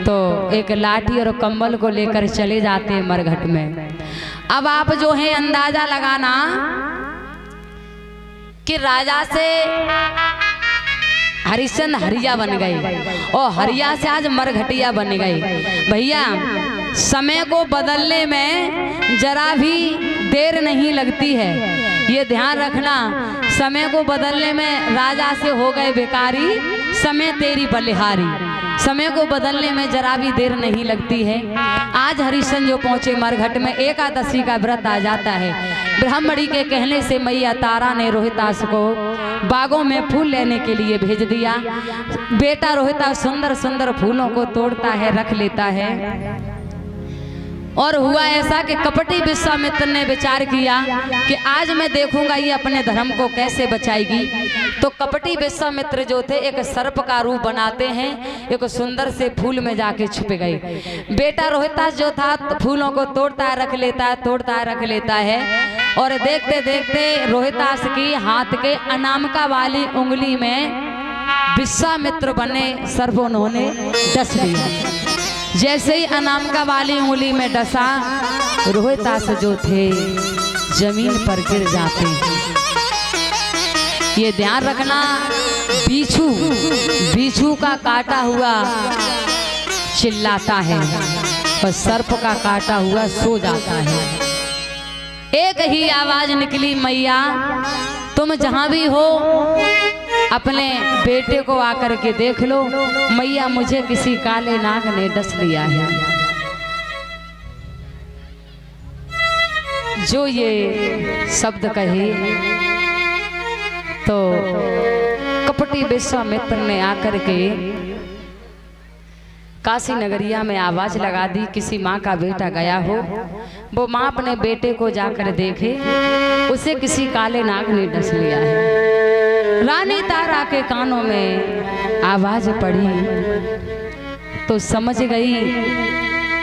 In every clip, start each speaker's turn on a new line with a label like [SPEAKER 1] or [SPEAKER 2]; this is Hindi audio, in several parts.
[SPEAKER 1] तो एक लाठी और कंबल को लेकर चले जाते हैं मरघट में। अब आप जो है अंदाजा लगाना कि राजा से हरिश्चंद्र हरिया बन गए और हरिया से आज मरघटिया बन गई। भैया समय को बदलने में जरा भी देर नहीं लगती है, ये ध्यान रखना। समय को बदलने में राजा से हो गए भिखारी, समय तेरी बलिहारी। समय को बदलने में जरा भी देर नहीं लगती है। आज हरिश्चंद्र जो पहुंचे मरघट में, एकादशी का व्रत आ जाता है। ब्राह्मणी के कहने से मैया तारा ने रोहितास को बागों में फूल लेने के लिए भेज दिया। बेटा रोहितास सुंदर सुंदर फूलों को तोड़ता है, रख लेता है। और हुआ ऐसा कि कपटी विश्वामित्र ने विचार किया कि आज मैं देखूंगा ये अपने धर्म को कैसे बचाएगी। तो कपटी विश्वामित्र जो थे एक सर्प का रूप बनाते हैं, एक सुंदर से फूल में जाके छुप गए। बेटा रोहितास जो था फूलों को तोड़ता है, रख लेता है, तोड़ता है, रख लेता है। और देखते देखते रोहितास की हाथ के अनामिका वाली उंगली में विश्वामित्र बने सर्प उन्होंने डस लिया। जैसे ही अनामिका वाली उंगली में डसा, रोहितास जो थे जमीन पर गिर जाते हैं। ये ध्यान रखना, बिच्छू का काटा हुआ चिल्लाता है और सर्प का काटा हुआ सो जाता है। एक ही आवाज निकली, मैया तुम जहां भी हो अपने बेटे को आकर के देख लो। मैया मुझे किसी काले नाग ने डस लिया है। जो ये शब्द कहे तो कपटी विश्वामित्र ने आकर के काशी नगरिया में आवाज लगा दी, किसी माँ का बेटा गया हो, वो माँ अपने बेटे को जाकर देखे, उसे किसी काले नाग ने डस लिया है। रानी तारा के कानों में आवाज पड़ी तो समझ गई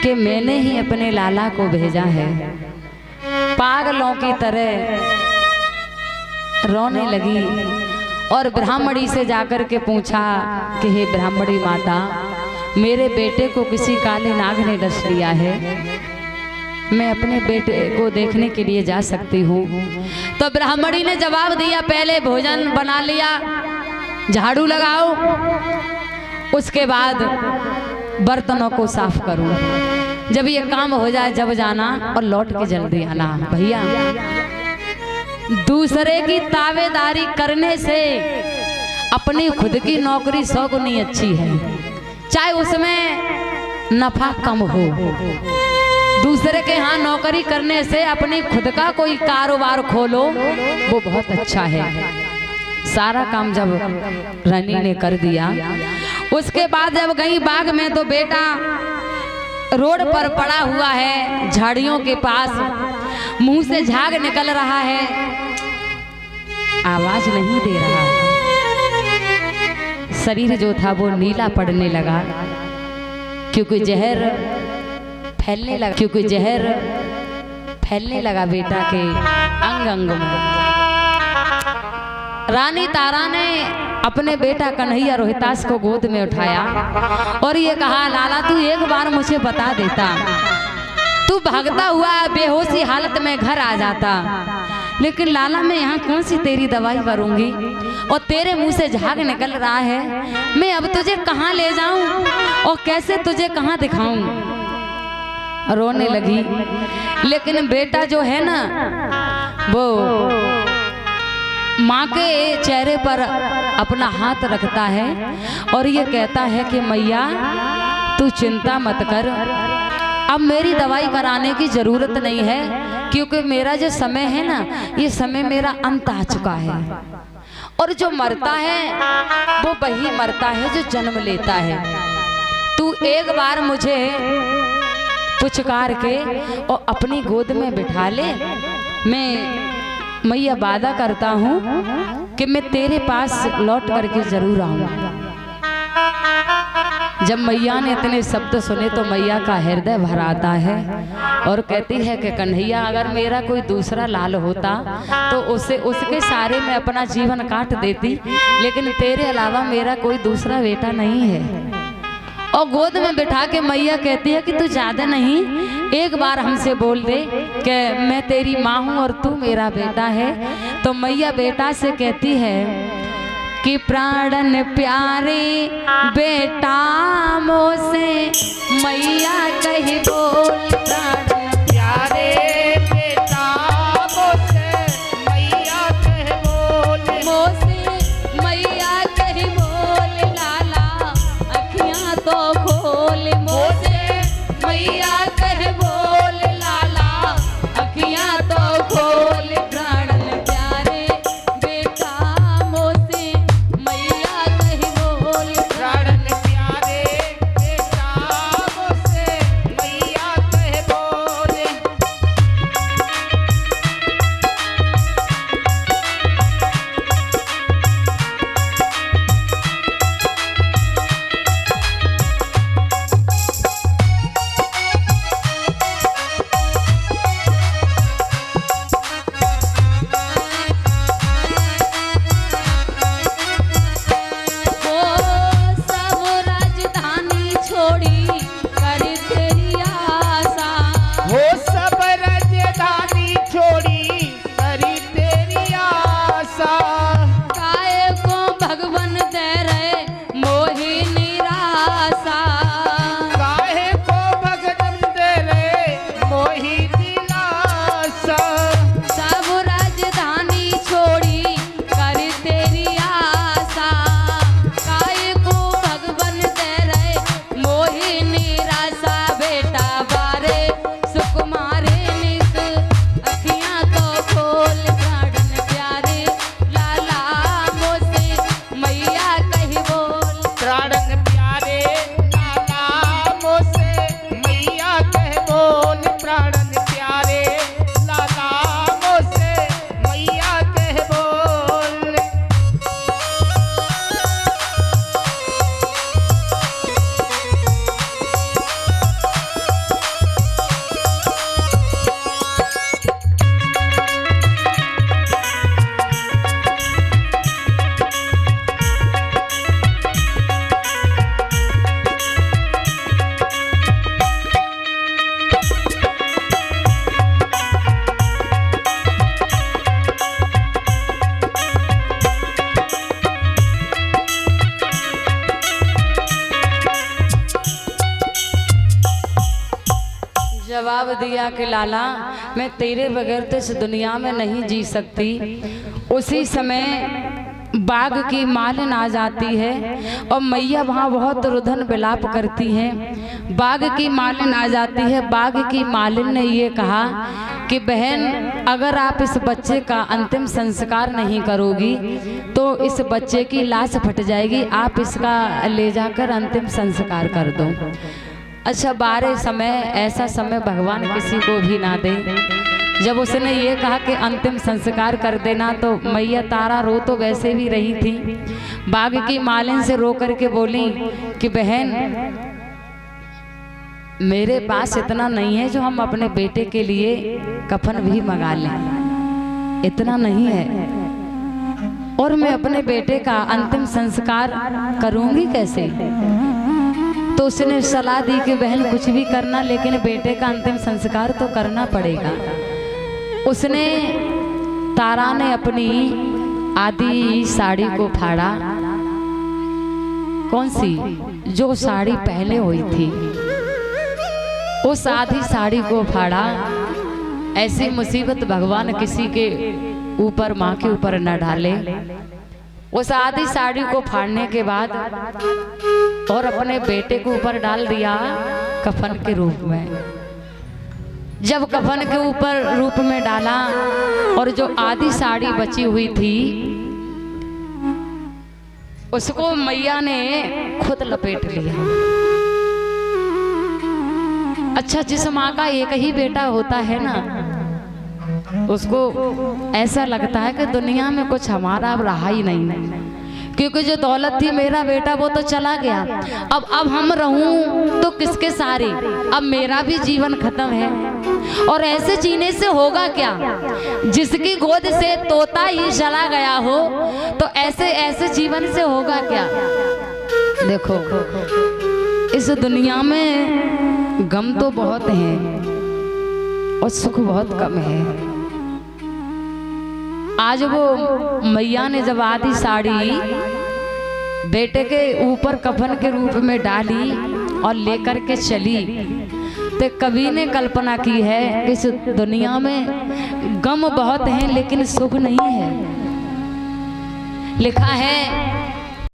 [SPEAKER 1] कि मैंने ही अपने लाला को भेजा है। पागलों की तरह रोने लगी और ब्राह्मणी से जाकर के पूछा कि हे ब्राह्मणी माता, मेरे बेटे को किसी काले नाग ने डस लिया है, मैं अपने बेटे को देखने के लिए जा सकती हूँ? तो ब्राह्मणी ने जवाब दिया, पहले भोजन बना लिया, झाड़ू लगाओ, उसके बाद बर्तनों को साफ करो। जब ये काम हो जाए जब जाना और लौट के जल्दी आना। भैया दूसरे की तावेदारी करने से अपनी खुद की नौकरी 100 गुनी अच्छी है, चाहे उसमें नफा कम हो। दूसरे के यहाँ नौकरी करने से अपनी खुद का कोई कारोबार खोलो, वो बहुत अच्छा है। सारा काम जब रानी ने कर दिया, उसके बाद जब गई बाग में तो बेटा रोड पर पड़ा हुआ है, झाड़ियों के पास, मुंह से झाग निकल रहा है, आवाज नहीं दे रहा। शरीर जो था वो नीला पड़ने लगा क्योंकि जहर फैलने लगा बेटा के अंग अंग में। रानी तारा ने अपने बेटा कन्हैया रोहितास को गोद में उठाया और ये कहा, लाला तू एक बार मुझे बता देता, तू भागता हुआ बेहोशी हालत में घर आ जाता, लेकिन लाला मैं यहाँ कौन सी तेरी दवाई करूंगी और तेरे मुंह से झाग निकल रहा है, मैं अब तुझे कहाँ ले जाऊं और कैसे तुझे कहाँ दिखाऊं? रोने लगी। लेकिन बेटा जो है ना वो माँ के चेहरे पर अपना हाथ रखता है और ये कहता है कि मैया तू चिंता मत कर, अब मेरी दवाई कराने की जरूरत नहीं है, क्योंकि मेरा जो समय है ना, ये समय मेरा अंत आ चुका है। और जो मरता है वो वही मरता है जो जन्म लेता है। तू एक बार मुझे पुचकार के और अपनी गोद में बिठा ले, मैं मैया वादा करता हूँ कि मैं तेरे पास लौट करके जरूर आऊंगा। जब मैया ने इतने शब्द सुने तो मैया का हृदय भर आता है और कहती है कि कन्हैया अगर मेरा कोई दूसरा लाल होता तो उसके सारे में अपना जीवन काट देती, लेकिन तेरे अलावा मेरा कोई दूसरा बेटा नहीं है। और गोद में बिठा के मैया कहती है कि तू ज्यादा नहीं, एक बार हमसे बोल दे कि मैं तेरी माँ हूँ और तू मेरा बेटा है। तो मैया बेटा से कहती है कि प्राणन प्यारे बेटा मोसे मैया कही बोल, प्राणन प्यारे बेटा मोसे मैया कही बोल, मोसे मैया कही बोल, लाला अखियां तो खोल, मोसे मैया कही बोल, लाला अखियां तो खोल, प्राणन प्यारे बेटा मोसे मैया कही बोल, प्राणन प्यारे बेटा मोसे मैया कही बोल। जवाब दिया कि लाला मैं तेरे बगैर तो इस दुनिया में नहीं जी सकती। उसी समय बाघ की मालिन आ जाती है और मैया वहाँ बहुत रुदन विलाप करती है। बाघ की मालिन आ जाती है। बाघ की मालिन ने ये कहा कि बहन अगर आप इस बच्चे का अंतिम संस्कार नहीं करोगी तो इस बच्चे की लाश फट जाएगी, आप इसका ले जाकर अंतिम संस्कार कर दो। अच्छा 12 समय ऐसा समय भगवान किसी को भी ना दे। जब उसने ये कहा कि अंतिम संस्कार कर देना तो मैया तारा रो तो वैसे भी रही थी। बाघ की मालिन से रो करके बोली कि बहन मेरे पास इतना नहीं है जो हम अपने बेटे के लिए कफन भी मंगा लें, इतना नहीं है और मैं अपने बेटे का अंतिम संस्कार करूंगी कैसे। तो उसने सलाह दी कि बहन कुछ भी करना लेकिन बेटे का अंतिम संस्कार तो करना पड़ेगा। उसने तारा ने अपनी आधी साड़ी को फाड़ा, कौन सी जो साड़ी पहले हुई थी उस आधी साड़ी को फाड़ा। ऐसी मुसीबत भगवान किसी के ऊपर माँ के ऊपर न डाले। उस आधी साड़ी को फाड़ने के बाद और अपने बेटे के ऊपर डाल दिया कफन के रूप में। जब कफन के ऊपर रूप में डाला और जो आधी साड़ी बची हुई थी उसको मैया ने खुद लपेट लिया। अच्छा जिस माँ का एक ही बेटा होता है ना उसको ऐसा लगता है कि दुनिया में कुछ हमारा अब रहा ही नहीं, क्योंकि जो दौलत थी मेरा बेटा वो तो चला गया। अब हम रहूं तो किसके सारे, अब मेरा भी जीवन खत्म है। और ऐसे जीने से होगा क्या, जिसकी गोद से तोता ही चला गया हो तो ऐसे जीवन से होगा क्या। देखो इस दुनिया में गम तो बहुत हैं और सुख बहुत कम है। आज वो मैया ने जब आधी साड़ी बेटे के ऊपर कफन के रूप में डाली और लेकर के चली, तो कवि ने कल्पना की है कि इस दुनिया में गम बहुत हैं लेकिन सुख नहीं है। लिखा है